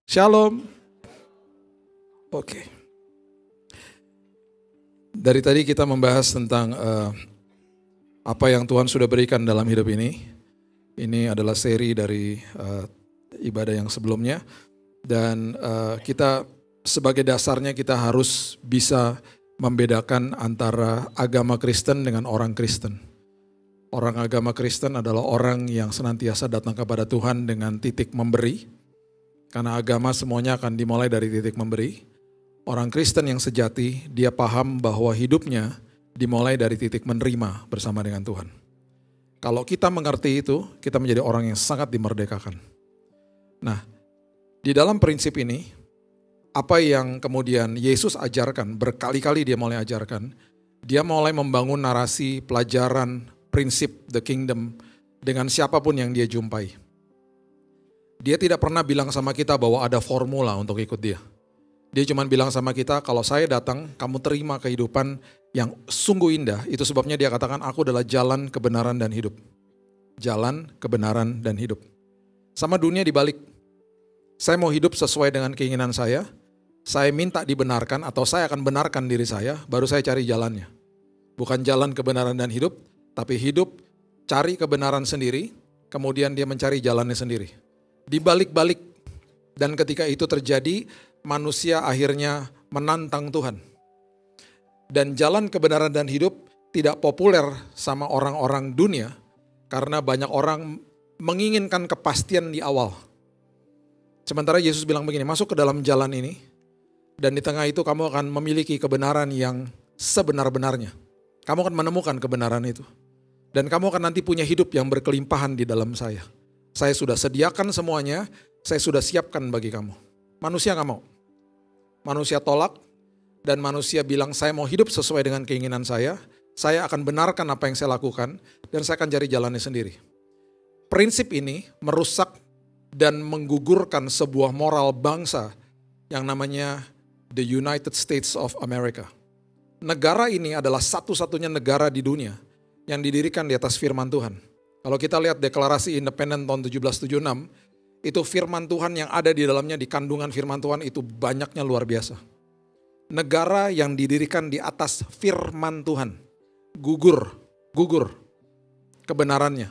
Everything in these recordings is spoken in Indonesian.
Shalom. Oke. Dari tadi kita membahas tentang apa yang Tuhan sudah berikan dalam hidup ini. Ini adalah seri dari ibadah yang sebelumnya. Dan kita sebagai dasarnya kita harus bisa membedakan antara agama Kristen dengan orang Kristen. Orang agama Kristen adalah orang yang senantiasa datang kepada Tuhan dengan titik memberi. Karena agama semuanya akan dimulai dari titik memberi. Orang Kristen yang sejati, dia paham bahwa hidupnya dimulai dari titik menerima bersama dengan Tuhan. Kalau kita mengerti itu, kita menjadi orang yang sangat dimerdekakan. Nah, di dalam prinsip ini, apa yang kemudian Yesus ajarkan, berkali-kali dia mulai ajarkan, dia mulai membangun narasi, pelajaran, prinsip the kingdom dengan siapapun yang dia jumpai. Dia tidak pernah bilang sama kita bahwa ada formula untuk ikut dia. Dia cuma bilang sama kita, kalau saya datang, kamu terima kehidupan yang sungguh indah. Itu sebabnya dia katakan, aku adalah jalan, kebenaran, dan hidup. Jalan, kebenaran, dan hidup. Sama dunia dibalik. Saya mau hidup sesuai dengan keinginan saya minta dibenarkan atau saya akan benarkan diri saya, baru saya cari jalannya. Bukan jalan, kebenaran, dan hidup, tapi hidup, cari kebenaran sendiri, kemudian dia mencari jalannya sendiri. Dibalik-balik, dan ketika itu terjadi, manusia akhirnya menantang Tuhan. Dan jalan kebenaran dan hidup tidak populer sama orang-orang dunia, karena banyak orang menginginkan kepastian di awal. Sementara Yesus bilang begini, masuk ke dalam jalan ini, dan di tengah itu kamu akan memiliki kebenaran yang sebenar-benarnya. Kamu akan menemukan kebenaran itu. Dan kamu akan nanti punya hidup yang berkelimpahan di dalam saya. Saya sudah sediakan semuanya, saya sudah siapkan bagi kamu. Manusia gak mau. Manusia tolak, dan manusia bilang saya mau hidup sesuai dengan keinginan saya akan benarkan apa yang saya lakukan, dan saya akan cari jalannya sendiri. Prinsip ini merusak dan menggugurkan sebuah moral bangsa yang namanya the United States of America. Negara ini adalah satu-satunya negara di dunia yang didirikan di atas firman Tuhan. Kalau kita lihat deklarasi independen tahun 1776, itu firman Tuhan yang ada di dalamnya, di kandungan firman Tuhan itu banyaknya luar biasa. Negara yang didirikan di atas firman Tuhan, gugur kebenarannya.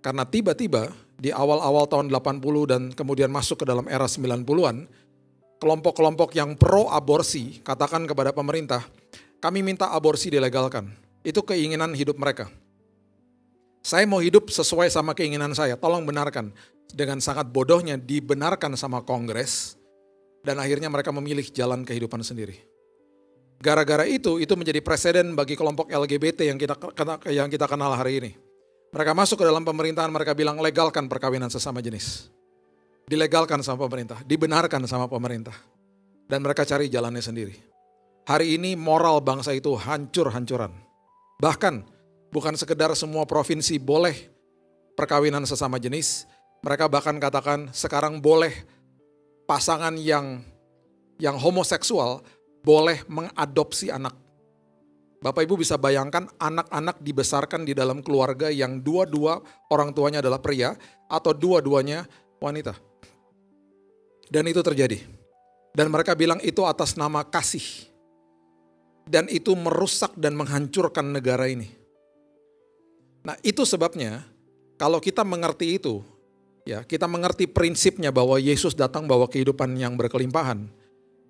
Karena tiba-tiba di awal-awal tahun 80 dan kemudian masuk ke dalam era 90-an, kelompok-kelompok yang pro-aborsi katakan kepada pemerintah, kami minta aborsi dilegalkan. Itu keinginan hidup mereka. Saya mau hidup sesuai sama keinginan saya, tolong benarkan. Dengan sangat bodohnya dibenarkan sama Kongres, dan akhirnya mereka memilih jalan kehidupan sendiri. Gara-gara itu menjadi presiden bagi kelompok LGBT yang kita kenal hari ini. Mereka masuk ke dalam pemerintahan, mereka bilang legalkan perkawinan sesama jenis. Dilegalkan sama pemerintah, dibenarkan sama pemerintah. Dan mereka cari jalannya sendiri. Hari ini moral bangsa itu hancur-hancuran. Bahkan bukan sekedar semua provinsi boleh perkawinan sesama jenis, mereka bahkan katakan sekarang boleh pasangan yang homoseksual boleh mengadopsi anak. Bapak Ibu bisa bayangkan anak-anak dibesarkan di dalam keluarga yang dua-dua orang tuanya adalah pria atau dua-duanya wanita. Dan itu terjadi. Dan mereka bilang itu atas nama kasih. Dan itu merusak dan menghancurkan negara ini. Nah, itu sebabnya kalau kita mengerti itu, ya, kita mengerti prinsipnya bahwa Yesus datang bawa kehidupan yang berkelimpahan.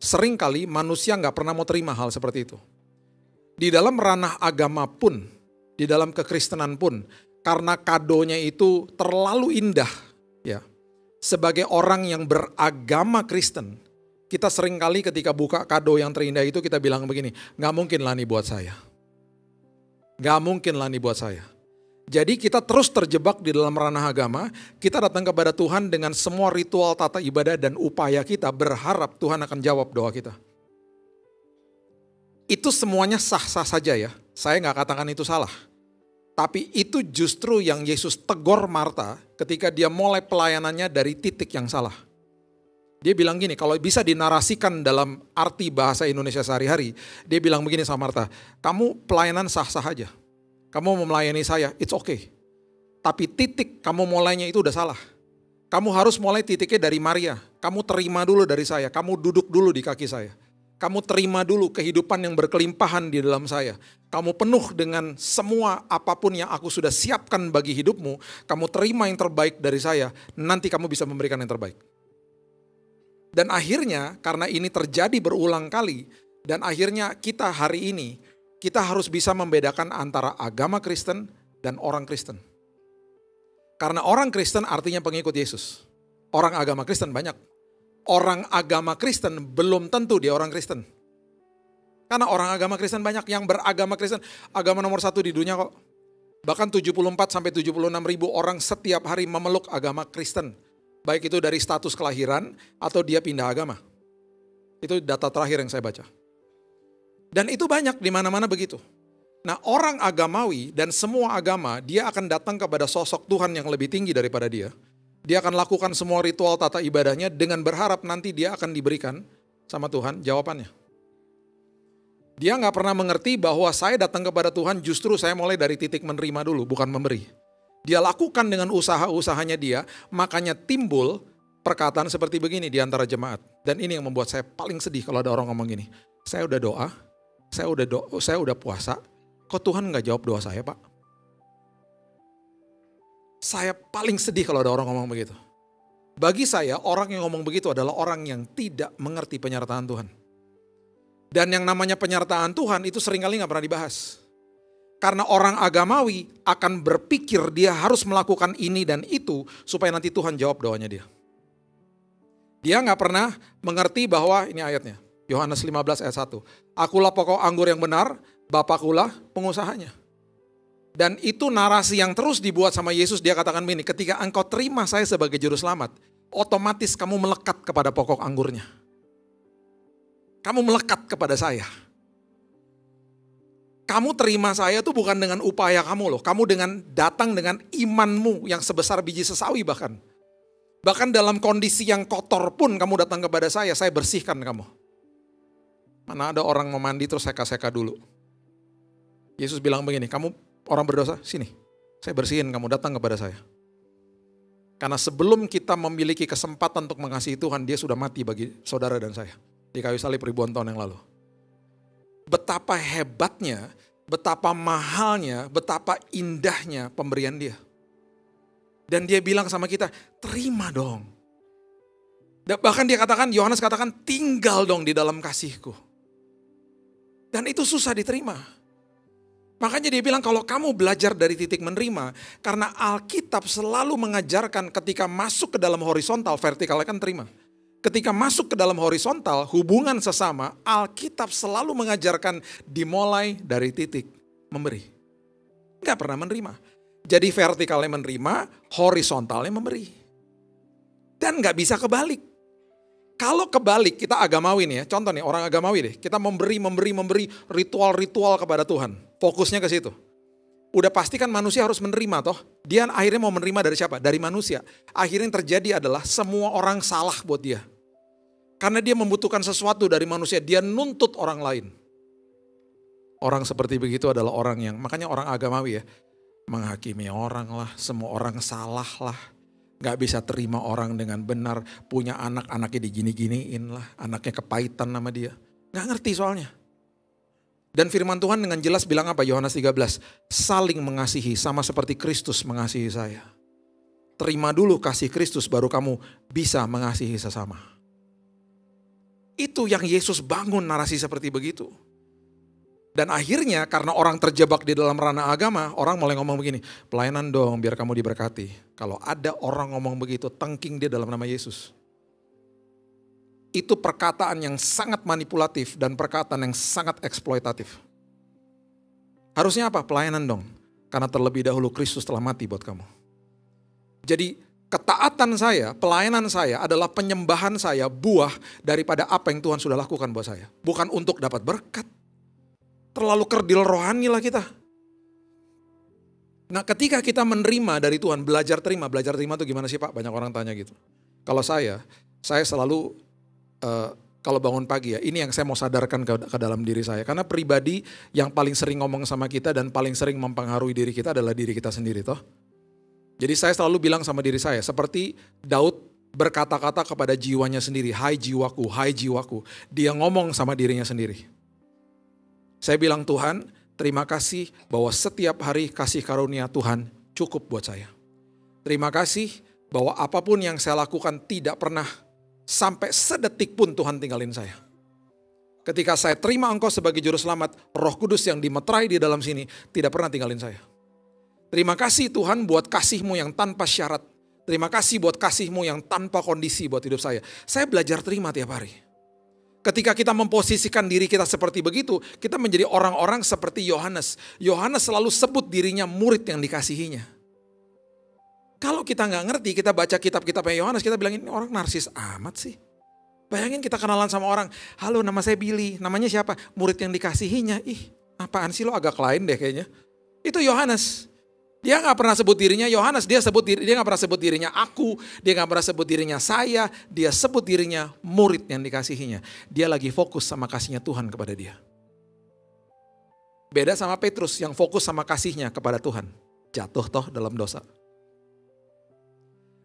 Seringkali manusia nggak pernah mau terima hal seperti itu. Di dalam ranah agama pun, di dalam kekristenan pun, karena kadonya itu terlalu indah, ya. Sebagai orang yang beragama Kristen, kita seringkali ketika buka kado yang terindah itu kita bilang begini, nggak mungkin lah nih buat saya. Nggak mungkin lah nih buat saya. Jadi kita terus terjebak di dalam ranah agama, kita datang kepada Tuhan dengan semua ritual tata ibadah dan upaya kita berharap Tuhan akan jawab doa kita. Itu semuanya sah-sah saja ya, saya gak katakan itu salah. Tapi itu justru yang Yesus tegur Marta ketika dia mulai pelayanannya dari titik yang salah. Dia bilang gini, kalau bisa dinarasikan dalam arti bahasa Indonesia sehari-hari, dia bilang begini sama Marta, kamu pelayanan sah-sah aja. Kamu mau melayani saya, it's okay. Tapi titik kamu mulainya itu udah salah. Kamu harus mulai titiknya dari Maria. Kamu terima dulu dari saya. Kamu duduk dulu di kaki saya. Kamu terima dulu kehidupan yang berkelimpahan di dalam saya. Kamu penuh dengan semua apapun yang aku sudah siapkan bagi hidupmu. Kamu terima yang terbaik dari saya. Nanti kamu bisa memberikan yang terbaik. Dan akhirnya karena ini terjadi berulang kali. Dan akhirnya kita hari ini, kita harus bisa membedakan antara agama Kristen dan orang Kristen. Karena orang Kristen artinya pengikut Yesus. Orang agama Kristen banyak. Orang agama Kristen belum tentu dia orang Kristen. Karena orang agama Kristen banyak yang beragama Kristen. Agama nomor 1 di dunia kok. Bahkan 74-76 ribu orang setiap hari memeluk agama Kristen. Baik itu dari status kelahiran atau dia pindah agama. Itu data terakhir yang saya baca. Dan itu banyak di mana-mana begitu. Nah, orang agamawi dan semua agama, dia akan datang kepada sosok Tuhan yang lebih tinggi daripada dia. Dia akan lakukan semua ritual tata ibadahnya dengan berharap nanti dia akan diberikan sama Tuhan jawabannya. Dia nggak pernah mengerti bahwa saya datang kepada Tuhan justru saya mulai dari titik menerima dulu, bukan memberi. Dia lakukan dengan usaha-usahanya dia, makanya timbul perkataan seperti begini di antara jemaat. Dan ini yang membuat saya paling sedih kalau ada orang ngomong gini, saya udah doa, saya udah puasa, kok Tuhan nggak jawab doa saya, Pak? Saya paling sedih kalau ada orang ngomong begitu. Bagi saya, orang yang ngomong begitu adalah orang yang tidak mengerti penyertaan Tuhan. Dan yang namanya penyertaan Tuhan itu seringkali nggak pernah dibahas. Karena orang agamawi akan berpikir dia harus melakukan ini dan itu supaya nanti Tuhan jawab doanya dia. Dia nggak pernah mengerti bahwa, ini ayatnya, Yohanes 15 ayat 1. Akulah pokok anggur yang benar, Bapakulah pengusahanya. Dan itu narasi yang terus dibuat sama Yesus. Dia katakan begini, ketika engkau terima saya sebagai juru selamat, otomatis kamu melekat kepada pokok anggurnya. Kamu melekat kepada saya. Kamu terima saya itu bukan dengan upaya kamu loh. Kamu datang dengan imanmu yang sebesar biji sesawi bahkan. Bahkan dalam kondisi yang kotor pun kamu datang kepada saya bersihkan kamu. Mana ada orang mau mandi terus seka-seka dulu. Yesus bilang begini, kamu orang berdosa, sini. Saya bersihin kamu, datang kepada saya. Karena sebelum kita memiliki kesempatan untuk mengasihi Tuhan, dia sudah mati bagi saudara dan saya. Di kayu salib ribuan tahun yang lalu. Betapa hebatnya, betapa mahalnya, betapa indahnya pemberian dia. Dan dia bilang sama kita, terima dong. Bahkan dia katakan, Yohanes katakan, tinggal dong di dalam kasihku. Dan itu susah diterima. Makanya dia bilang kalau kamu belajar dari titik menerima, karena Alkitab selalu mengajarkan ketika masuk ke dalam horizontal, vertikal kan terima. Ketika masuk ke dalam horizontal, hubungan sesama, Alkitab selalu mengajarkan dimulai dari titik memberi. Gak pernah menerima. Jadi vertikalnya menerima, horizontalnya memberi. Dan gak bisa kebalik. Kalau kebalik, kita agamawi nih ya, contoh nih orang agamawi deh, kita memberi ritual-ritual kepada Tuhan. Fokusnya ke situ. Udah pasti kan manusia harus menerima toh. Dia akhirnya mau menerima dari siapa? Dari manusia. Akhirnya yang terjadi adalah semua orang salah buat dia. Karena dia membutuhkan sesuatu dari manusia, dia nuntut orang lain. Orang seperti begitu adalah orang yang, makanya orang agamawi ya, menghakimi orang lah, semua orang salah lah. Gak bisa terima orang dengan benar, punya anak, anaknya digini-giniin lah, anaknya kepahitan sama dia. Gak ngerti soalnya. Dan firman Tuhan dengan jelas bilang apa? Yohanes 13, saling mengasihi sama seperti Kristus mengasihi saya. Terima dulu kasih Kristus baru kamu bisa mengasihi sesama. Itu yang Yesus bangun narasi seperti begitu. Dan akhirnya karena orang terjebak di dalam ranah agama, orang mulai ngomong begini, pelayanan dong biar kamu diberkati. Kalau ada orang ngomong begitu, tengking dia dalam nama Yesus. Itu perkataan yang sangat manipulatif dan perkataan yang sangat eksploitatif. Harusnya apa? Pelayanan dong. Karena terlebih dahulu Kristus telah mati buat kamu. Jadi ketaatan saya, pelayanan saya adalah penyembahan saya, buah daripada apa yang Tuhan sudah lakukan buat saya. Bukan untuk dapat berkat. Terlalu kerdil rohani lah kita. Nah ketika kita menerima dari Tuhan, belajar terima itu gimana sih Pak? Banyak orang tanya gitu. Kalau saya selalu kalau bangun pagi ya, ini yang saya mau sadarkan ke dalam diri saya. Karena pribadi yang paling sering ngomong sama kita dan paling sering mempengaruhi diri kita adalah diri kita sendiri toh. Jadi saya selalu bilang sama diri saya, seperti Daud berkata-kata kepada jiwanya sendiri, hai jiwaku, hai jiwaku. Dia ngomong sama dirinya sendiri. Saya bilang, Tuhan, terima kasih bahwa setiap hari kasih karunia Tuhan cukup buat saya. Terima kasih bahwa apapun yang saya lakukan tidak pernah sampai sedetik pun Tuhan tinggalin saya. Ketika saya terima Engkau sebagai juru selamat, Roh Kudus yang dimeterai di dalam sini tidak pernah tinggalin saya. Terima kasih Tuhan buat kasih-Mu yang tanpa syarat. Terima kasih buat kasih-Mu yang tanpa kondisi buat hidup saya. Saya belajar terima tiap hari. Ketika kita memposisikan diri kita seperti begitu, kita menjadi orang-orang seperti Yohanes. Yohanes selalu sebut dirinya murid yang dikasihinya. Kalau kita nggak ngerti, kita baca kitab-kitabnya Yohanes, kita bilang ini orang narsis amat sih. Bayangin kita kenalan sama orang, halo nama saya Billy, namanya siapa? Murid yang dikasihinya. Ih, apaan sih lo, agak lain deh kayaknya. Itu Yohanes. Dia nggak pernah sebut dirinya Yohanes, dia nggak pernah sebut dirinya aku, dia nggak pernah sebut dirinya saya, dia sebut dirinya murid yang dikasihinya. Dia lagi fokus sama kasihnya Tuhan kepada dia. Beda sama Petrus yang fokus sama kasihnya kepada Tuhan, jatuh toh dalam dosa.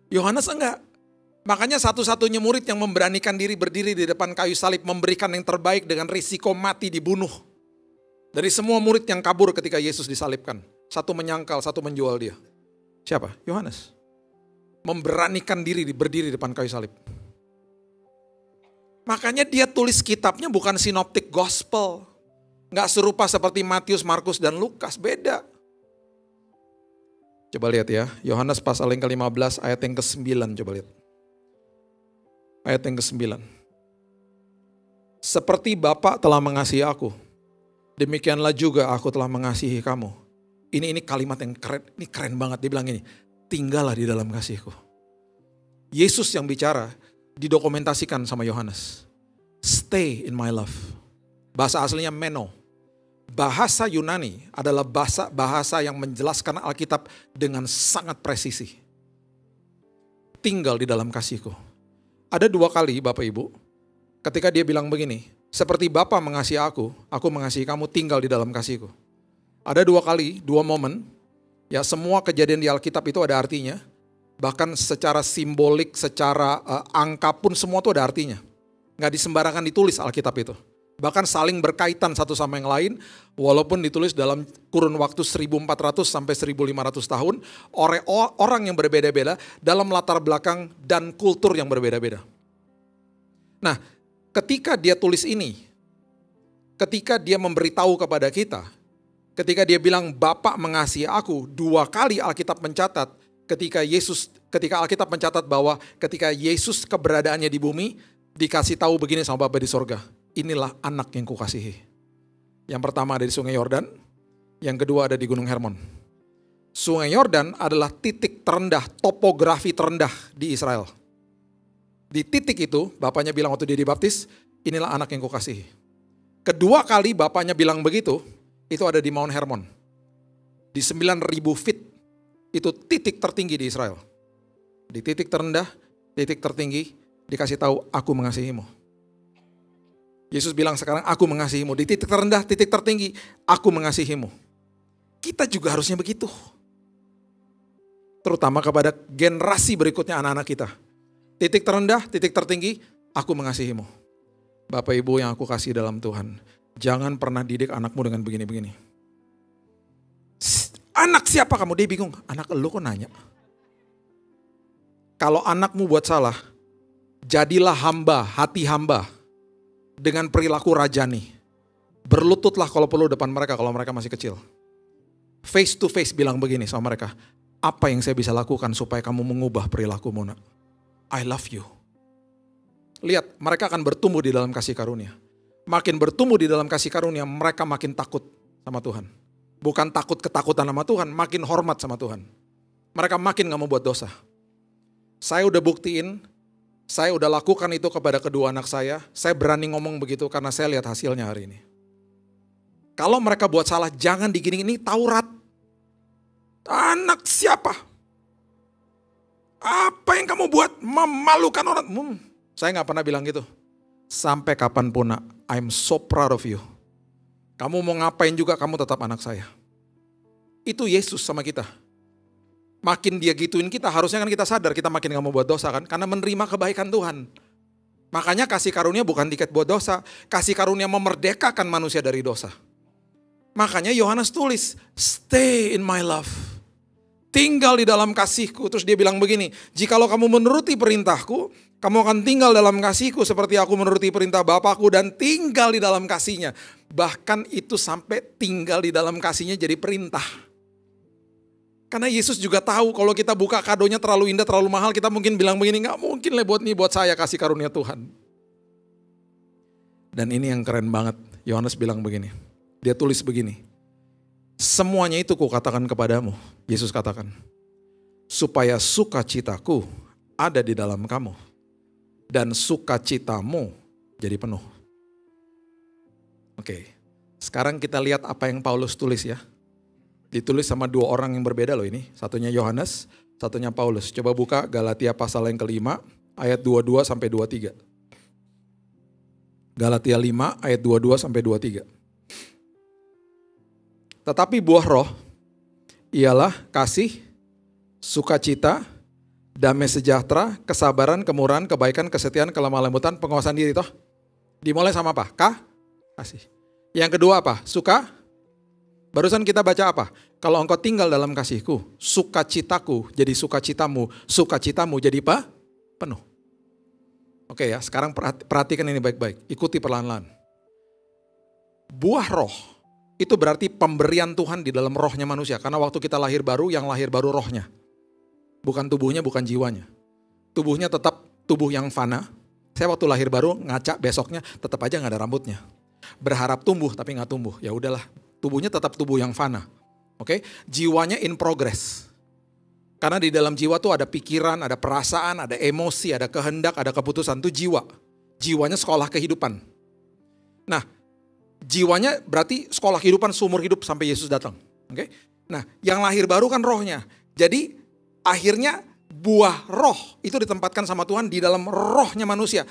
Yohanes enggak. Makanya satu-satunya murid yang memberanikan diri berdiri di depan kayu salib, memberikan yang terbaik dengan risiko mati dibunuh. Dari semua murid yang kabur ketika Yesus disalibkan. Satu menyangkal, satu menjual dia. Siapa? Yohanes. Memberanikan diri berdiri di depan kayu salib. Makanya dia tulis kitabnya bukan sinoptik gospel. Nggak serupa seperti Matius, Markus, dan Lukas. Beda. Coba lihat ya. Yohanes pasal yang ke-15 ayat yang ke-9. Coba lihat. Ayat yang ke-9. Seperti Bapa telah mengasihi aku, demikianlah juga aku telah mengasihi kamu. Ini kalimat yang keren, ini keren banget. Dia bilang ini, tinggallah di dalam kasihku. Yesus yang bicara didokumentasikan sama Yohanes. Stay in my love. Bahasa aslinya meno. Bahasa Yunani adalah bahasa yang menjelaskan Alkitab dengan sangat presisi. Tinggal di dalam kasihku. Ada 2 kali Bapak Ibu, ketika dia bilang begini, seperti Bapa mengasihi aku mengasihi kamu, tinggal di dalam kasihku. Ada 2 kali, 2 momen, ya semua kejadian di Alkitab itu ada artinya, bahkan secara simbolik, secara angka pun semua itu ada artinya. Nggak disembarangan ditulis Alkitab itu. Bahkan saling berkaitan satu sama yang lain, walaupun ditulis dalam kurun waktu 1400 sampai 1500 tahun, oleh orang yang berbeda-beda, dalam latar belakang dan kultur yang berbeda-beda. Nah, ketika dia tulis ini, ketika dia memberitahu kepada kita, ketika dia bilang Bapa mengasihi aku, 2 kali Alkitab mencatat ketika Alkitab mencatat bahwa ketika Yesus keberadaannya di bumi, dikasih tahu begini sama Bapa di sorga, inilah anak yang kukasihi. Yang pertama ada di Sungai Yordan, yang kedua ada di Gunung Hermon. Sungai Yordan adalah titik terendah, topografi terendah di Israel. Di titik itu, Bapaknya bilang waktu dia dibaptis, inilah anak yang kukasihi. Kedua kali Bapaknya bilang begitu, itu ada di Mount Hermon. Di 9.000 feet, itu titik tertinggi di Israel. Di titik terendah, titik tertinggi, dikasih tahu, aku mengasihimu. Yesus bilang sekarang, aku mengasihimu. Di titik terendah, titik tertinggi, aku mengasihimu. Kita juga harusnya begitu. Terutama kepada generasi berikutnya anak-anak kita. Titik terendah, titik tertinggi, aku mengasihimu. Bapak Ibu yang aku kasih dalam Tuhan, jangan pernah didik anakmu dengan begini-begini. Anak siapa kamu? Dia bingung. Anak elu kok nanya? Kalau anakmu buat salah, jadilah hamba, hati hamba. Dengan perilaku rajani. Berlututlah kalau perlu depan mereka kalau mereka masih kecil. Face to face bilang begini sama mereka. Apa yang saya bisa lakukan supaya kamu mengubah perilakumu, nak? I love you. Lihat, mereka akan bertumbuh di dalam kasih karunia. Makin bertumbuh di dalam kasih karunia, mereka makin takut sama Tuhan. Bukan takut ketakutan sama Tuhan, makin hormat sama Tuhan. Mereka makin gak mau buat dosa. Saya udah buktiin, saya udah lakukan itu kepada kedua anak saya berani ngomong begitu karena saya lihat hasilnya hari ini. Kalau mereka buat salah, jangan digini, ini Taurat. Anak siapa? Apa yang kamu buat? Memalukan orang. Saya gak pernah bilang gitu. Sampai kapanpun, nak, I'm so proud of you. Kamu mau ngapain juga, kamu tetap anak saya. Itu Yesus sama kita. makin dia gituin kita, harusnya kan kita sadar kita makin gak mau buat dosa kan. Karena menerima kebaikan Tuhan. Makanya kasih karunia bukan tiket buat dosa. Kasih karunia memerdekakan manusia dari dosa. Makanya Yohanes tulis, stay in my love. Tinggal di dalam kasihku. Terus dia bilang begini, jikalau kamu menuruti perintahku, kamu akan tinggal dalam kasihku seperti aku menuruti perintah Bapakku dan tinggal di dalam kasihnya. Bahkan itu sampai tinggal di dalam kasihnya jadi perintah. Karena Yesus juga tahu kalau kita buka kadonya terlalu indah, terlalu mahal, kita mungkin bilang begini, gak mungkin lah buat saya kasih karunia Tuhan. Dan ini yang keren banget, Yohanes bilang begini, dia tulis begini, semuanya itu kukatakan kepadamu, Yesus katakan, supaya sukacitaku ada di dalam kamu, dan sukacitamu jadi penuh. Oke, sekarang kita lihat apa yang Paulus tulis ya. Ditulis sama dua orang yang berbeda loh ini. Satunya Yohanes, satunya Paulus. Coba buka Galatia pasal yang ke-5 ayat 22 sampai 23. Galatia 5 ayat 22 sampai 23. Tetapi buah roh ialah kasih, sukacita, damai sejahtera, kesabaran, kemurahan, kebaikan, kesetiaan, kelemah lembutan, penguasaan diri toh. Dimulai sama apa? Kasih. Yang kedua apa? Barusan kita baca apa? Kalau engkau tinggal dalam kasihku, sukacitaku jadi sukacitamu jadi penuh. Oke ya, sekarang perhatikan ini baik-baik. Ikuti perlahan-lahan. Buah roh itu berarti pemberian Tuhan di dalam rohnya manusia. Karena waktu kita lahir baru, yang lahir baru rohnya. Bukan tubuhnya, bukan jiwanya. Tubuhnya tetap tubuh yang fana. Saya waktu lahir baru ngaca besoknya tetap aja gak ada rambutnya. Berharap tumbuh tapi gak tumbuh. Ya udahlah. Tubuhnya tetap tubuh yang fana. Oke, jiwanya in progress. Karena di dalam jiwa tuh ada pikiran, ada perasaan, ada emosi, ada kehendak, ada keputusan. Itu jiwa. Jiwanya sekolah kehidupan. Nah, jiwanya berarti sekolah kehidupan seumur hidup sampai Yesus datang. Oke. Nah, yang lahir baru kan rohnya. Jadi akhirnya buah roh itu ditempatkan sama Tuhan di dalam rohnya manusia.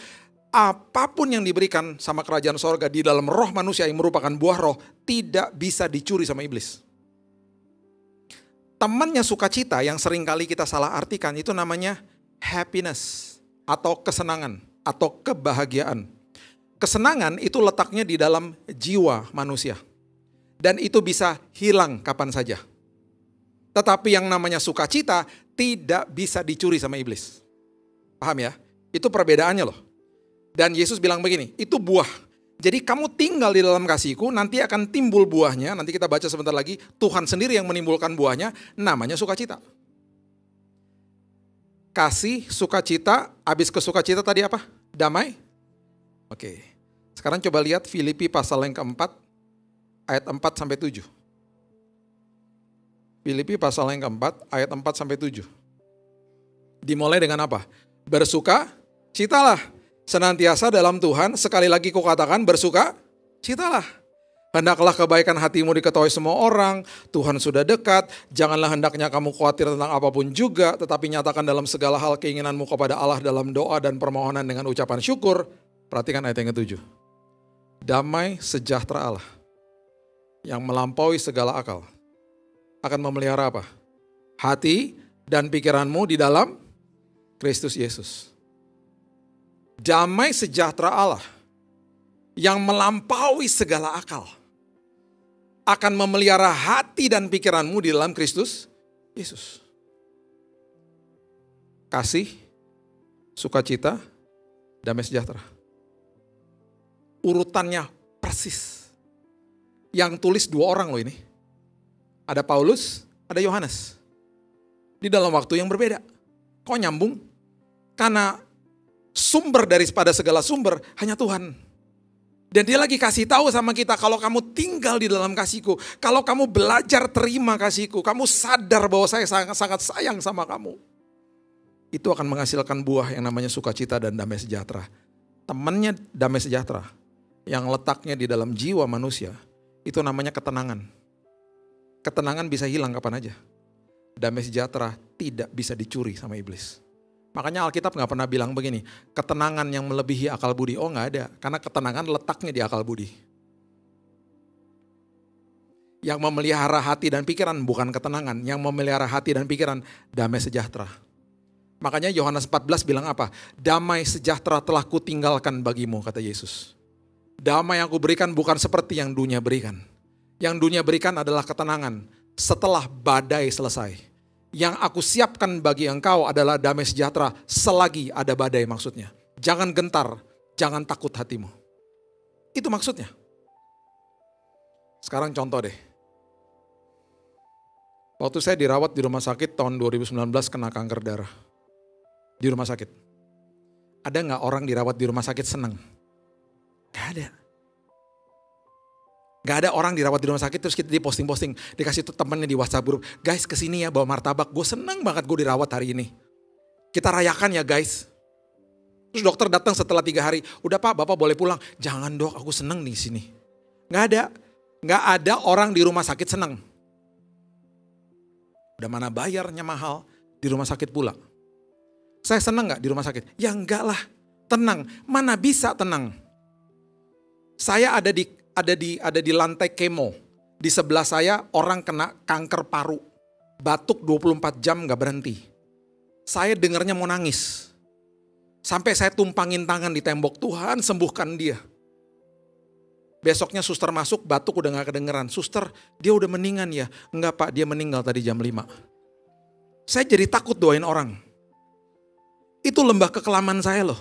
Apapun yang diberikan sama kerajaan sorga di dalam roh manusia yang merupakan buah roh tidak bisa dicuri sama iblis. Temannya sukacita yang seringkali kita salah artikan itu namanya happiness atau kesenangan atau kebahagiaan. Kesenangan itu letaknya di dalam jiwa manusia. Dan itu bisa hilang kapan saja. Tetapi yang namanya sukacita tidak bisa dicuri sama iblis. Paham ya? Itu perbedaannya loh. Dan Yesus bilang begini, itu buah. Jadi kamu tinggal di dalam kasihku, nanti akan timbul buahnya. Nanti kita baca sebentar lagi, Tuhan sendiri yang menimbulkan buahnya, namanya sukacita. Kasih, sukacita, habis ke sukacita tadi apa? Damai? Oke. Sekarang coba lihat Filipi pasal yang keempat, ayat 4-7. Filipi pasal yang keempat, ayat 4-7. Dimulai dengan apa? Bersukacitalah. Senantiasa dalam Tuhan, sekali lagi kukatakan bersukacitalah. Hendaklah kebaikan hatimu diketahui semua orang, Tuhan sudah dekat, janganlah hendaknya kamu khawatir tentang apapun juga, tetapi nyatakan dalam segala hal keinginanmu kepada Allah dalam doa dan permohonan dengan ucapan syukur. Perhatikan ayat yang ke-7. Damai sejahtera Allah, yang melampaui segala akal, akan memelihara apa? Hati dan pikiranmu di dalam Kristus Yesus. Damai sejahtera Allah yang melampaui segala akal akan memelihara hati dan pikiranmu di dalam Kristus Yesus. Kasih, sukacita, damai sejahtera. Urutannya persis. Yang tulis dua orang loh ini. Ada Paulus, ada Yohanes. Di dalam waktu yang berbeda. Kok nyambung? Karena sumber daripada segala sumber hanya Tuhan. Dan dia lagi kasih tahu sama kita, kalau kamu tinggal di dalam kasihku, kalau kamu belajar terima kasihku, kamu sadar bahwa saya sangat sayang sama kamu, itu akan menghasilkan buah yang namanya sukacita dan damai sejahtera. Temannya damai sejahtera yang letaknya di dalam jiwa manusia, itu namanya ketenangan. Ketenangan bisa hilang kapan aja. Damai sejahtera tidak bisa dicuri sama iblis. Makanya Alkitab gak pernah bilang begini, ketenangan yang melebihi akal budi. Oh gak ada, karena ketenangan letaknya di akal budi. Yang memelihara hati dan pikiran, bukan ketenangan. Yang memelihara hati dan pikiran, damai sejahtera. Makanya Yohanes 14 bilang apa? Damai sejahtera telah kutinggalkan bagimu, kata Yesus. Damai yang kuberikan bukan seperti yang dunia berikan. Yang dunia berikan adalah ketenangan setelah badai selesai. Yang aku siapkan bagi engkau adalah damai sejahtera selagi ada badai maksudnya. Jangan gentar, jangan takut hatimu. Itu maksudnya. Sekarang contoh deh. Waktu saya dirawat di rumah sakit tahun 2019 kena kanker darah. Di rumah sakit. Ada gak orang dirawat di rumah sakit senang? Gak ada. Gak ada orang dirawat di rumah sakit terus kita di posting-posting. Dikasih tuh temennya di WhatsApp group. Guys kesini ya bawa martabak. Gue seneng banget gue dirawat hari ini. Kita rayakan ya guys. Terus dokter datang setelah 3 hari. Udah Pak, Bapak boleh pulang. Jangan dok, aku seneng di sini. Gak ada. Gak ada orang di rumah sakit seneng. Udah mana bayarnya mahal, di rumah sakit pula. Saya senang gak di rumah sakit? Ya enggak lah, tenang. Mana bisa tenang? Saya ada di lantai kemo. Di sebelah saya orang kena kanker paru. Batuk 24 jam gak berhenti. Saya dengarnya mau nangis. Sampai saya tumpangin tangan di tembok, Tuhan sembuhkan dia. Besoknya suster masuk, batuk udah gak kedengeran. Suster, dia udah mendingan ya? Enggak Pak, dia meninggal tadi jam 5. Saya jadi takut doain orang. Itu lembah kekelaman saya loh.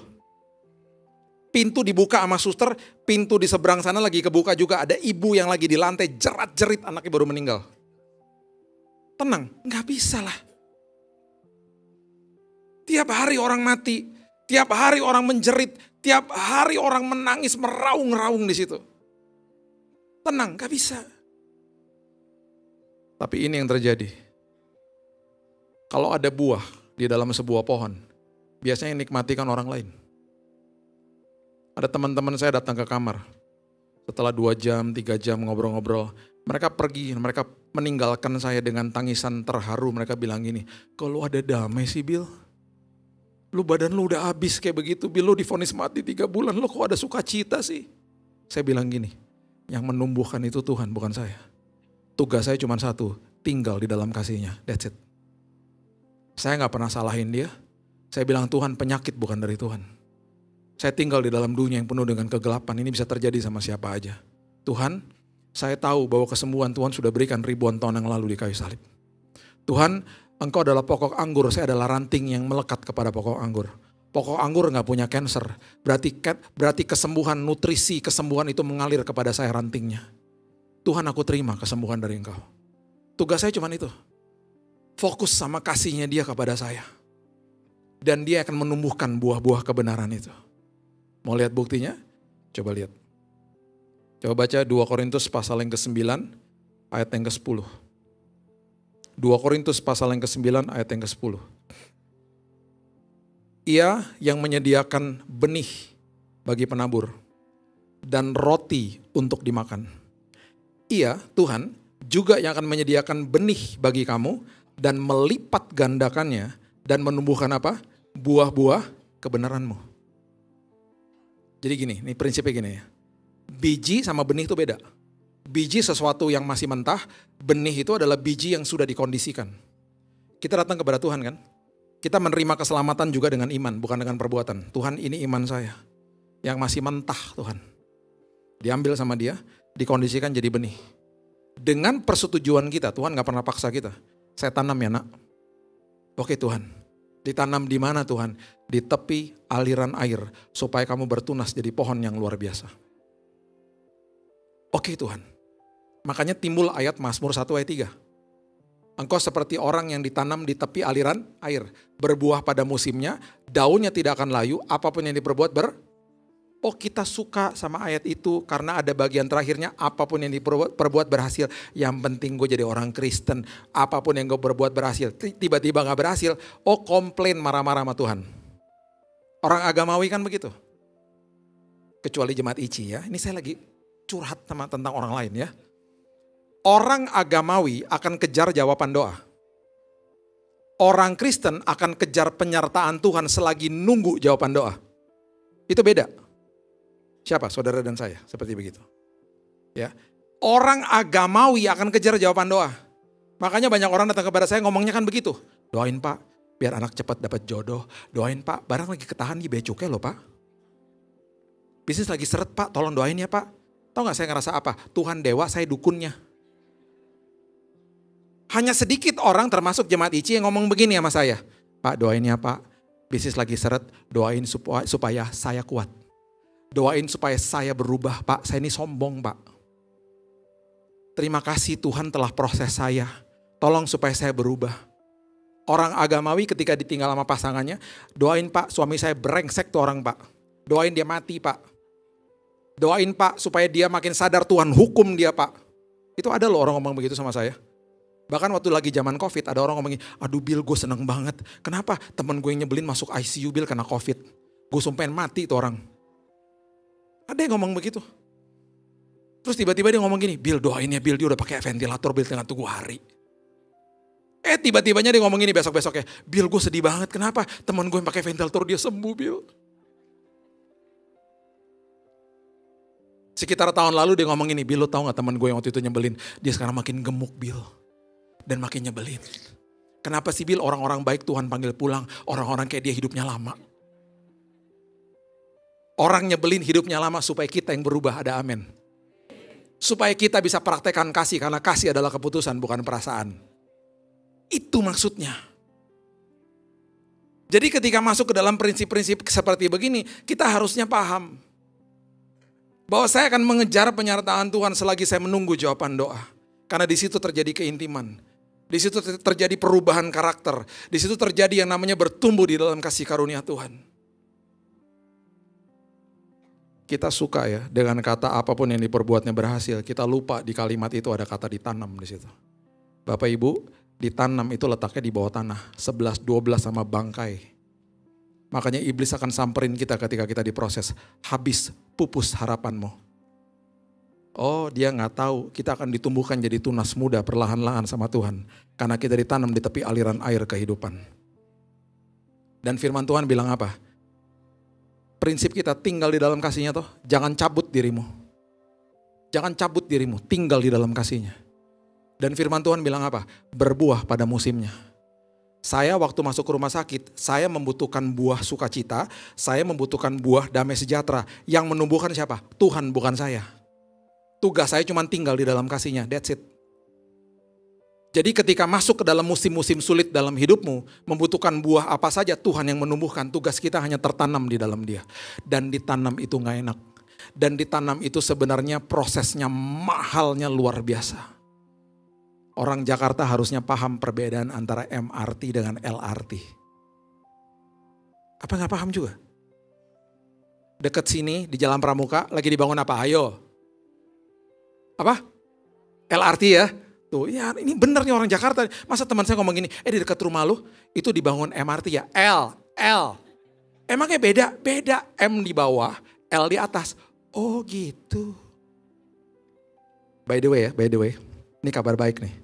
Pintu dibuka sama suster, pintu di seberang sana lagi kebuka juga. Ada ibu yang lagi di lantai jerat-jerit anaknya baru meninggal. Tenang, gak bisa lah. Tiap hari orang mati, tiap hari orang menjerit, tiap hari orang menangis, meraung-raung di situ. Tenang, gak bisa. Tapi ini yang terjadi. Kalau ada buah di dalam sebuah pohon, biasanya yang nikmati kan orang lain. Ada teman-teman saya datang ke kamar. Setelah 2 jam, 3 jam ngobrol-ngobrol. Mereka pergi, mereka meninggalkan saya dengan tangisan terharu. Mereka bilang gini, kalau ada damai sih Bill. Lu badan lu udah habis kayak begitu. Bill lu divonis mati 3 bulan, lu kok ada sukacita sih? Saya bilang gini, yang menumbuhkan itu Tuhan, bukan saya. Tugas saya cuma satu, tinggal di dalam kasih-Nya. That's it. Saya gak pernah salahin dia. Saya bilang Tuhan penyakit bukan dari Tuhan. Saya tinggal di dalam dunia yang penuh dengan kegelapan. Ini bisa terjadi sama siapa aja. Tuhan, saya tahu bahwa kesembuhan Tuhan sudah berikan ribuan tahun yang lalu di kayu salib. Tuhan, Engkau adalah pokok anggur, saya adalah ranting yang melekat kepada pokok anggur. Pokok anggur gak punya cancer. Berarti kesembuhan, nutrisi, kesembuhan itu mengalir kepada saya rantingnya. Tuhan aku terima kesembuhan dari Engkau. Tugas saya cuma itu. Fokus sama kasih-Nya dia kepada saya. Dan dia akan menumbuhkan buah-buah kebenaran itu. Mau lihat buktinya? Coba lihat. Coba baca 2 Korintus pasal yang ke-9 ayat yang ke-10. 2 Korintus pasal yang ke-9 ayat yang ke-10. Ia yang menyediakan benih bagi penabur dan roti untuk dimakan. Ia, Tuhan, juga yang akan menyediakan benih bagi kamu dan melipat gandakannya dan menumbuhkan apa? Buah-buah kebenaranmu. Jadi gini, ini prinsipnya gini ya. Biji sama benih itu beda. Biji sesuatu yang masih mentah, benih itu adalah biji yang sudah dikondisikan. Kita datang kepada Tuhan kan? Kita menerima keselamatan juga dengan iman, bukan dengan perbuatan. Tuhan, ini iman saya. Yang masih mentah Tuhan. Diambil sama dia, dikondisikan jadi benih. Dengan persetujuan kita, Tuhan gak pernah paksa kita. Saya tanam ya nak. Oke Tuhan. Ditanam di mana Tuhan? Di tepi aliran air. Supaya kamu bertunas jadi pohon yang luar biasa. Oke Tuhan. Makanya timbul ayat Mazmur 1 ayat 3. Engkau seperti orang yang ditanam di tepi aliran air. Berbuah pada musimnya, daunnya tidak akan layu, apapun yang diperbuat Oh kita suka sama ayat itu karena ada bagian terakhirnya, apapun yang diperbuat berhasil. Yang penting gue jadi orang Kristen, apapun yang gue berbuat berhasil. Tiba-tiba gak berhasil, komplain marah-marah sama Tuhan. Orang agamawi kan begitu. Kecuali jemaat ICI ya, ini saya lagi curhat tentang orang lain ya. Orang agamawi akan kejar jawaban doa. Orang Kristen akan kejar penyertaan Tuhan selagi nunggu jawaban doa. Itu beda. Siapa? Saudara dan saya, seperti begitu. Ya. Orang agamawi akan kejar jawaban doa. Makanya banyak orang datang kepada saya ngomongnya kan begitu. Doain Pak, biar anak cepat dapat jodoh. Doain Pak, barang lagi ketahan di bea cukai loh Pak. Bisnis lagi seret Pak, tolong doain ya Pak. Tahu gak saya ngerasa apa? Tuhan dewa, saya dukunnya. Hanya sedikit orang termasuk jemaat ICI yang ngomong begini sama saya. Pak doain ya Pak, bisnis lagi seret, doain supaya saya kuat. Doain supaya saya berubah Pak, saya ini sombong Pak. Terima kasih Tuhan telah proses saya. Tolong supaya saya berubah. Orang agamawi ketika ditinggal sama pasangannya, doain Pak suami saya brengsek tuh orang Pak. Doain dia mati Pak. Doain Pak supaya dia makin sadar Tuhan hukum dia Pak. Itu ada loh orang ngomong begitu sama saya. Bahkan waktu lagi zaman COVID ada orang ngomongin, aduh Bill gue seneng banget. Kenapa? Temen gue yang nyebelin masuk ICU Bill karena COVID. Gue sumpahin mati itu orang. Ada yang ngomong begitu. Terus tiba-tiba dia ngomong gini, Bill doain ya Bill, dia udah pakai ventilator Bill tengah tunggu hari. Tiba-tibanya dia ngomong gini besok-besoknya, Bill gue sedih banget, kenapa? Temen gue yang pakai ventilator dia sembuh Bill. Sekitar tahun lalu dia ngomong gini, Bill lo tau gak temen gue yang waktu itu nyebelin, dia sekarang makin gemuk Bill. Dan makin nyebelin. Kenapa sih Bill orang-orang baik Tuhan panggil pulang, orang-orang kayak dia hidupnya lama. Orang nyebelin hidupnya lama supaya kita yang berubah, ada amin. Supaya kita bisa praktekkan kasih, karena kasih adalah keputusan bukan perasaan. Itu maksudnya. Jadi ketika masuk ke dalam prinsip-prinsip seperti begini, kita harusnya paham. Bahwa saya akan mengejar penyertaan Tuhan selagi saya menunggu jawaban doa. Karena di situ terjadi keintiman. Di situ terjadi perubahan karakter. Di situ terjadi yang namanya bertumbuh di dalam kasih karunia Tuhan. Kita suka ya dengan kata apapun yang diperbuatnya berhasil. Kita lupa di kalimat itu ada kata ditanam di situ. Bapak Ibu, ditanam itu letaknya di bawah tanah. 11-12 sama bangkai. Makanya iblis akan samperin kita ketika kita diproses. Habis pupus harapanmu. Oh dia gak tahu kita akan ditumbuhkan jadi tunas muda perlahan-lahan sama Tuhan. Karena kita ditanam di tepi aliran air kehidupan. Dan firman Tuhan bilang apa? Prinsip kita tinggal di dalam kasihnya toh. Jangan cabut dirimu. Jangan cabut dirimu, tinggal di dalam kasihnya. Dan firman Tuhan bilang apa? Berbuah pada musimnya. Saya waktu masuk ke rumah sakit, saya membutuhkan buah sukacita. Saya membutuhkan buah damai sejahtera. Yang menumbuhkan siapa? Tuhan bukan saya. Tugas saya cuma tinggal di dalam kasihnya, that's it. Jadi ketika masuk ke dalam musim-musim sulit dalam hidupmu, membutuhkan buah apa saja Tuhan yang menumbuhkan, tugas kita hanya tertanam di dalam dia. Dan ditanam itu gak enak. Dan ditanam itu sebenarnya prosesnya mahalnya luar biasa. Orang Jakarta harusnya paham perbedaan antara MRT dengan LRT. Apa gak paham juga? Dekat sini di Jalan Pramuka lagi dibangun apa? Ayo. Apa? LRT ya? Tuh, ya ini bener nih orang Jakarta. Masa teman saya ngomong gini, di dekat rumah lu itu dibangun MRT ya? L. Emangnya beda? Beda. M di bawah, L di atas. Oh gitu. By the way. Ini kabar baik nih.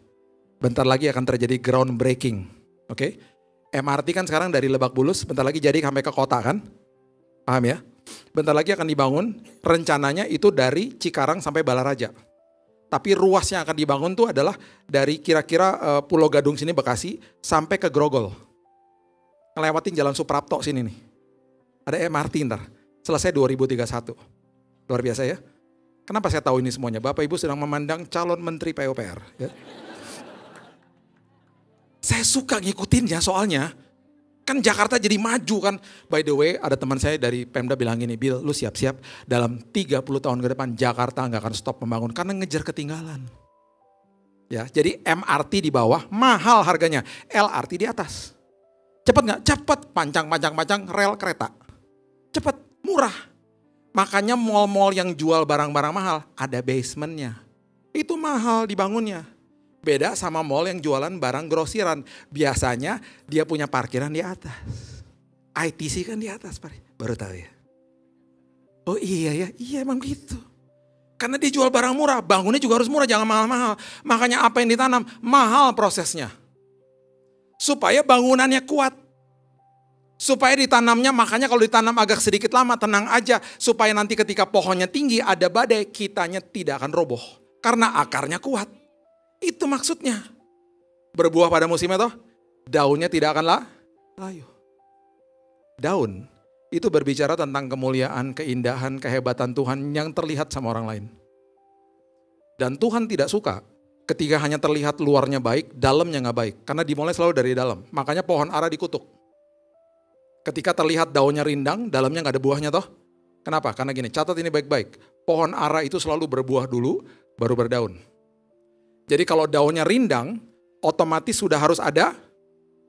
Bentar lagi akan terjadi groundbreaking. Oke? MRT kan sekarang dari Lebak Bulus, bentar lagi jadi sampai ke kota kan? Paham ya? Bentar lagi akan dibangun, rencananya itu dari Cikarang sampai Balaraja. Tapi ruas yang akan dibangun tuh adalah dari kira-kira Pulau Gadung sini Bekasi sampai ke Grogol. Ngelewatin Jalan Suprapto sini nih. Ada MRT ntar. Selesai 2031. Luar biasa ya. Kenapa saya tahu ini semuanya? Bapak Ibu sedang memandang calon menteri PUPR. Ya. Saya suka ngikutinnya soalnya. Kan Jakarta jadi maju kan. By the way ada teman saya dari Pemda bilang gini, Bill lu siap-siap dalam 30 tahun ke depan Jakarta gak akan stop membangun. Karena ngejar ketinggalan. Ya, jadi MRT di bawah mahal harganya. LRT di atas. Cepet gak? Cepet. Pancang rel kereta. Cepet, murah. Makanya mall-mall yang jual barang-barang mahal ada basementnya. Itu mahal dibangunnya. Beda sama mall yang jualan barang grosiran. Biasanya dia punya parkiran di atas. ITC kan di atas. Baru tahu ya. Oh iya ya, iya emang gitu. Karena dia jual barang murah, bangunnya juga harus murah, jangan mahal-mahal. Makanya apa yang ditanam, mahal prosesnya. Supaya bangunannya kuat. Supaya ditanamnya, makanya kalau ditanam agak sedikit lama, tenang aja. Supaya nanti ketika pohonnya tinggi, ada badai, kitanya tidak akan roboh. Karena akarnya kuat. Itu maksudnya. Berbuah pada musimnya toh. Daunnya tidak akan layu. Daun itu berbicara tentang kemuliaan, keindahan, kehebatan Tuhan yang terlihat sama orang lain. Dan Tuhan tidak suka ketika hanya terlihat luarnya baik, dalamnya nggak baik. Karena dimulai selalu dari dalam. Makanya pohon ara dikutuk. Ketika terlihat daunnya rindang, dalamnya nggak ada buahnya toh. Kenapa? Karena gini, catat ini baik-baik. Pohon ara itu selalu berbuah dulu, baru berdaun. Jadi kalau daunnya rindang, otomatis sudah harus ada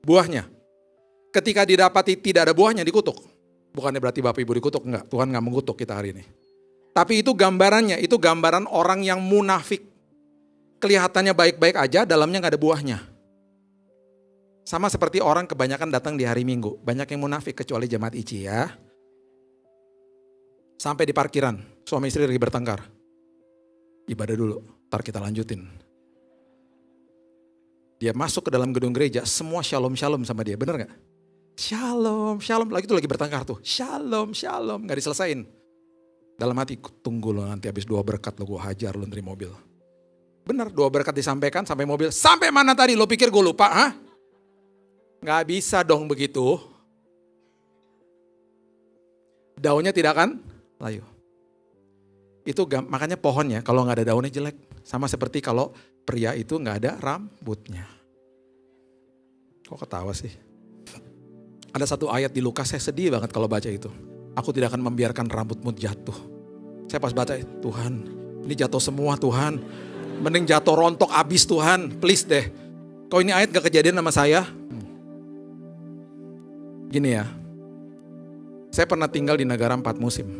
buahnya. Ketika didapati tidak ada buahnya, dikutuk. Bukannya berarti Bapak Ibu dikutuk, enggak. Tuhan enggak mengutuk kita hari ini. Tapi itu gambarannya, itu gambaran orang yang munafik. Kelihatannya baik-baik aja, dalamnya enggak ada buahnya. Sama seperti orang kebanyakan datang di hari Minggu. Banyak yang munafik kecuali jemaat ICI ya. Sampai di parkiran, suami istri lagi bertengkar. Ibadah dulu, ntar kita lanjutin. Dia masuk ke dalam gedung gereja, semua shalom-shalom sama dia, bener gak? Shalom, shalom, lagi itu lagi bertengkar tuh. Shalom, shalom, gak diselesain. Dalam hati, tunggu lo nanti habis 2 berkat lo gue hajar lo dari mobil. Bener, 2 berkat disampaikan sampai mobil. Sampai mana tadi? Lo pikir gue lupa? Hah? Gak bisa dong begitu. Daunnya tidak akan layu. Itu makanya pohonnya kalau gak ada daunnya jelek. Sama seperti kalau pria itu gak ada rambutnya. Kok ketawa sih? Ada satu ayat di Lukas, saya sedih banget kalau baca itu. Aku tidak akan membiarkan rambutmu jatuh. Saya pas baca, Tuhan, ini jatuh semua Tuhan. Mending jatuh rontok abis Tuhan, please deh. Kok ini ayat gak kejadian sama saya? Gini ya, saya pernah tinggal di negara 4 musim,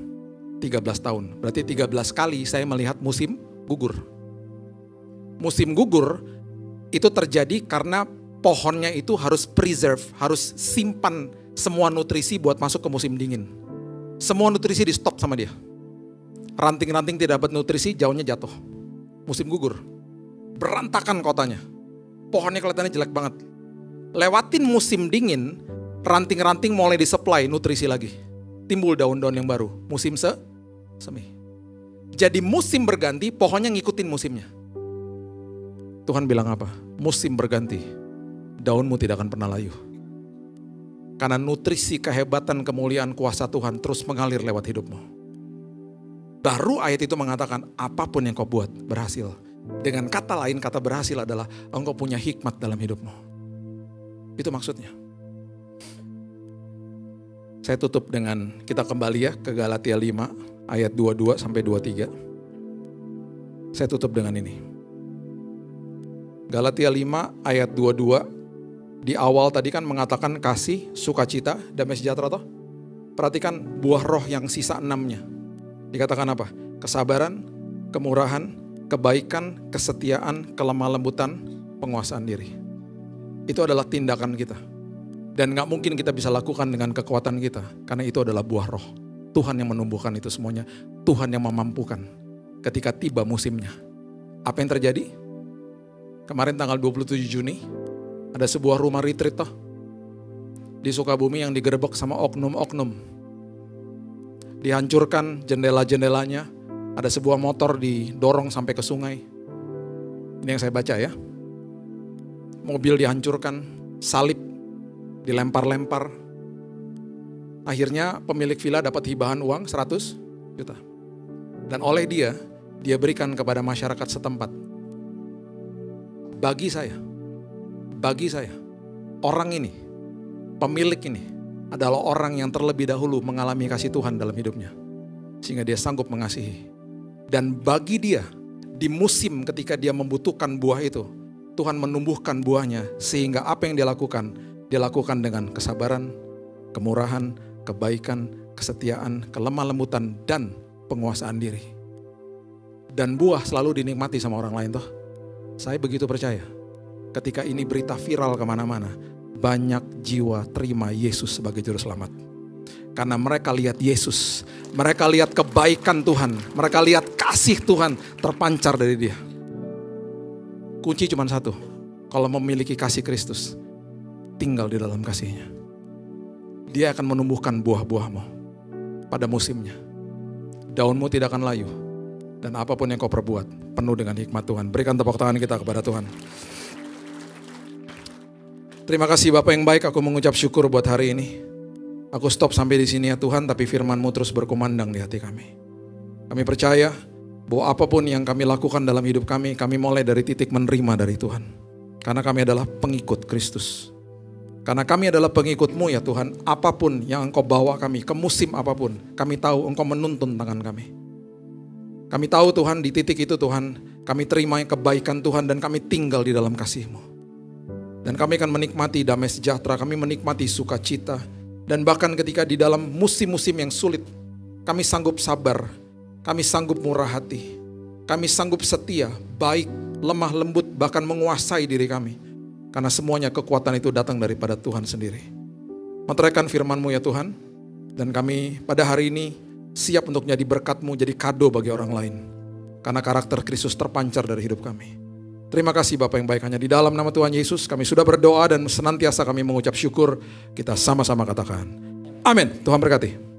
13 tahun. Berarti 13 kali saya melihat musim gugur. Musim gugur itu terjadi karena pohonnya itu harus preserve, harus simpan semua nutrisi buat masuk ke musim dingin. Semua nutrisi di stop sama dia. Ranting-ranting tidak dapat nutrisi, daunnya jatuh. Musim gugur. Berantakan kotanya. Pohonnya kelihatannya jelek banget. Lewatin musim dingin, ranting-ranting mulai disuplai nutrisi lagi. Timbul daun-daun yang baru. Musim semi. Jadi musim berganti, pohonnya ngikutin musimnya. Tuhan bilang apa? Musim berganti, daunmu tidak akan pernah layu. Karena nutrisi, kehebatan, kemuliaan, kuasa Tuhan terus mengalir lewat hidupmu. Baru ayat itu mengatakan apapun yang kau buat berhasil. Dengan kata lain, kata berhasil adalah engkau punya hikmat dalam hidupmu. Itu maksudnya. Saya tutup dengan, kita kembali ya ke Galatia 5 ayat 22 sampai 23. Saya tutup dengan ini. Galatia 5 ayat 22. Di awal tadi kan mengatakan kasih, sukacita, damai sejahtera toh. Perhatikan buah roh yang sisa 6-nya. Dikatakan apa? Kesabaran, kemurahan, kebaikan, kesetiaan, kelemah lembutan, penguasaan diri. Itu adalah tindakan kita. Dan gak mungkin kita bisa lakukan dengan kekuatan kita. Karena itu adalah buah roh. Tuhan yang menumbuhkan itu semuanya. Tuhan yang memampukan ketika tiba musimnya. Apa yang terjadi? Kemarin tanggal 27 Juni, ada sebuah rumah retreat toh. Di Sukabumi yang digerebek sama oknum-oknum. Dihancurkan jendela-jendelanya. Ada sebuah motor didorong sampai ke sungai. Ini yang saya baca ya. Mobil dihancurkan, salib dilempar-lempar. Akhirnya pemilik villa dapat hibahan uang 100 juta. Dan oleh dia berikan kepada masyarakat setempat. Bagi saya, orang ini, pemilik ini adalah orang yang terlebih dahulu mengalami kasih Tuhan dalam hidupnya. Sehingga dia sanggup mengasihi. Dan bagi dia, di musim ketika dia membutuhkan buah itu, Tuhan menumbuhkan buahnya. Sehingga apa yang dia lakukan dengan kesabaran, kemurahan, kebaikan, kesetiaan, kelemah lembutan, dan penguasaan diri. Dan buah selalu dinikmati sama orang lain toh. Saya begitu percaya, ketika ini berita viral kemana-mana, banyak jiwa terima Yesus sebagai juru selamat. Karena mereka lihat Yesus, mereka lihat kebaikan Tuhan, mereka lihat kasih Tuhan terpancar dari dia. Kunci cuma satu, kalau memiliki kasih Kristus, tinggal di dalam kasihnya. Dia akan menumbuhkan buah-buahmu pada musimnya. Daunmu tidak akan layu, Dan apapun yang kau perbuat, penuh dengan hikmat Tuhan. Berikan tepuk tangan kita kepada Tuhan. Terima kasih Bapa yang baik, aku mengucap syukur buat hari ini. Aku stop sampai di sini ya Tuhan, tapi firman-Mu terus berkumandang di hati kami. Kami percaya bahwa apapun yang kami lakukan dalam hidup kami mulai dari titik menerima dari Tuhan. Karena kami adalah pengikut Kristus. Karena kami adalah pengikut-Mu ya Tuhan, apapun yang Engkau bawa kami, ke musim apapun, kami tahu Engkau menuntun tangan kami. Kami tahu Tuhan, di titik itu Tuhan, kami terima kebaikan Tuhan dan kami tinggal di dalam kasih-Mu. Dan kami akan menikmati damai sejahtera, kami menikmati sukacita. Dan bahkan ketika di dalam musim-musim yang sulit, kami sanggup sabar, kami sanggup murah hati, kami sanggup setia, baik, lemah lembut, bahkan menguasai diri kami. Karena semuanya kekuatan itu datang daripada Tuhan sendiri. Meteraikan firman-Mu ya Tuhan. Dan kami pada hari ini siap untuk jadi berkat-Mu, jadi kado bagi orang lain. Karena karakter Kristus terpancar dari hidup kami. Terima kasih Bapa yang baik, hanya di dalam nama Tuhan Yesus kami sudah berdoa dan senantiasa kami mengucap syukur. Kita sama-sama katakan amin. Tuhan berkati.